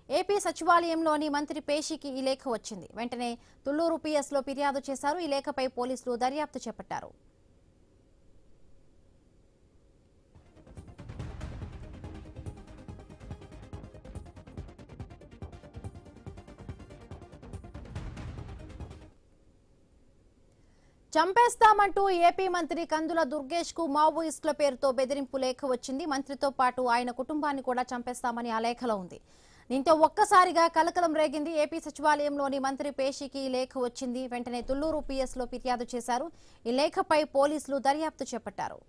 AP సచివాలయంలోని మంత్రి పేషికి ఈ లేఖ వచ్చింది. వెంటనే తుళ్లూరు పిఎస్లో ఫిర్యాదు చేశారు. ఈ లేఖపై పోలీసులు దర్యాప్తు చేపట్టారు. చంపేస్తామంటూ ఏపీ మంత్రి కందుల దుర్గేష్ కు మావోయిస్టుల పేరుతో బెదిరింపు లేఖ వచ్చింది. మంత్రితో పాటు ఆయన కుటుంబాన్ని కూడా చంపేస్తామని ఆ లేఖలో ఉంది. దీంతో ఒక్కసారిగా కలకలం రేగింది. ఏపీ సచివాలయంలోని మంత్రి పేషికి ఈ లేఖ వచ్చింది. వెంటనే తుళ్లూరు పిఎస్లో ఫిర్యాదు చేశారు. ఈ లేఖపై పోలీసులు దర్యాప్తు చేపట్టారు.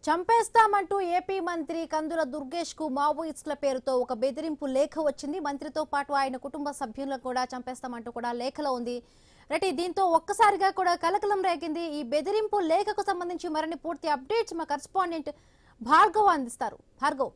చంపేస్తామంటూ ఏపీ మంత్రి కందుల దుర్గేష్ కు మావోయిస్టుల పేరుతో ఒక బెదిరింపు లేఖ వచ్చింది. మంత్రితో పాటు ఆయన కుటుంబ సభ్యులను కూడా చంపేస్తామంటూ కూడా లేఖలో ఉంది. దీంతో ఒక్కసారిగా కూడా కలకలం రేగింది. ఈ బెదిరింపు లేఖకు సంబంధించి మరిన్ని పూర్తి అప్డేట్స్ మా కరెస్పాండెంట్ భార్గవ్ అందిస్తారు. భార్గవ్,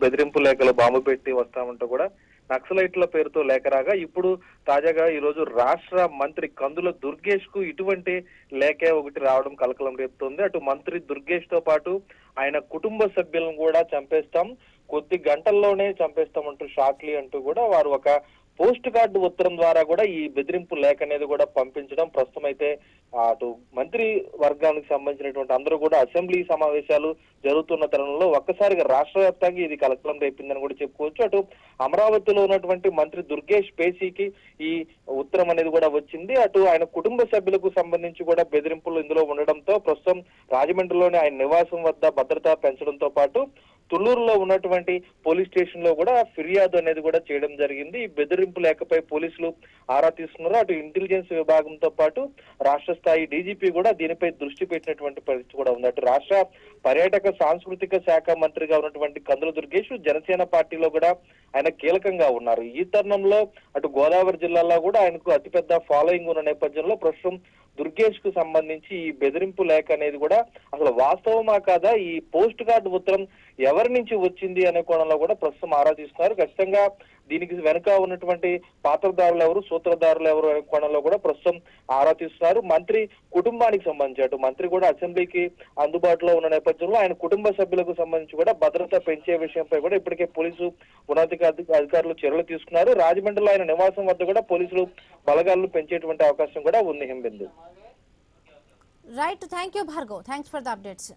బెదిరింపు లేఖలు బాంబు పెట్టి వస్తామంటూ కూడా నక్సలైట్ల పేరుతో లేఖ రాగా ఇప్పుడు తాజాగా ఈ రోజు రాష్ట్ర మంత్రి కందుల దుర్గేష్ కు ఇటువంటి లేఖ ఒకటి రావడం కలకలం రేపుతోంది. అటు మంత్రి దుర్గేష్ తో పాటు ఆయన కుటుంబ సభ్యులను కూడా చంపేస్తాం, కొద్ది గంటల్లోనే చంపేస్తామంటూ షార్ట్లీ అంటూ కూడా వారు ఒక పోస్ట్ కార్డు ఉత్తరం ద్వారా కూడా ఈ బెదిరింపు లేఖ అనేది కూడా పంపించడం ప్రస్తుతం అయితే అటు మంత్రి వర్గానికి సంబంధించినటువంటి అందరూ కూడా అసెంబ్లీ సమావేశాలు జరుగుతున్న తరుణంలో ఒక్కసారిగా రాష్ట్ర వ్యాప్తంగా ఇది కలకలం రేపిందని కూడా చెప్పుకోవచ్చు. అటు అమరావతిలో ఉన్నటువంటి మంత్రి దుర్గేష్ పేషికి ఈ ఉత్తరం అనేది కూడా వచ్చింది. అటు ఆయన కుటుంబ సభ్యులకు సంబంధించి కూడా బెదిరింపులు ఇందులో ఉండడంతో ప్రస్తుతం రాజమండ్రిలోని ఆయన నివాసం వద్ద భద్రత పెంచడంతో పాటు తుళ్లూరులో ఉన్నటువంటి పోలీస్ స్టేషన్ లో కూడా ఫిర్యాదు అనేది కూడా చేయడం జరిగింది. ఈ బెదిరింపు లేఖపై పోలీసులు ఆరా తీస్తున్నారు. అటు ఇంటెలిజెన్స్ విభాగంతో పాటు రాష్ట్ర స్థాయి డీజీపీ కూడా దీనిపై దృష్టి పెట్టినటువంటి పరిస్థితి కూడా ఉంది. అటు రాష్ట్ర పర్యాటక సాంస్కృతిక శాఖ మంత్రిగా ఉన్నటువంటి కందుల దుర్గేష్ జనసేన పార్టీలో కూడా ఆయన కీలకంగా ఉన్నారు. ఈ తరుణంలో అటు గోదావరి జిల్లాలో కూడా ఆయనకు అతిపెద్ద ఫాలోయింగ్ ఉన్న నేపథ్యంలో ప్రస్తుతం దుర్గేష్ కు సంబంధించి ఈ బెదిరింపు లేఖ అనేది కూడా అసలు వాస్తవమా కాదా, ఈ పోస్ట్ కార్డు ఉత్తరం ఎవరి నుంచి వచ్చింది అనే కోణంలో కూడా ప్రస్తుతం ఆరా తీస్తున్నారు. ఖచ్చితంగా దీనికి వెనుక ఉన్నటువంటి పాత్రదారులు ఎవరు, సూత్రధారులు ఎవరు అనే కోణంలో కూడా ప్రస్తుతం ఆరా తీస్తున్నారు. మంత్రి కుటుంబానికి సంబంధించి అటు మంత్రి కూడా అసెంబ్లీకి అందుబాటులో ఉన్న నేపథ్యంలో ఆయన కుటుంబ సభ్యులకు సంబంధించి కూడా భద్రత పెంచే విషయంపై కూడా ఇప్పటికే పోలీసు ఉన్నతాధికారులు చర్యలు తీసుకున్నారు. రాజమండ్రిలో ఆయన నివాసం వద్ద కూడా పోలీసులు బలగాలను పెంచేటువంటి అవకాశం కూడా ఉంది. Himabindu right, thank you Bhargav, thanks for the updates.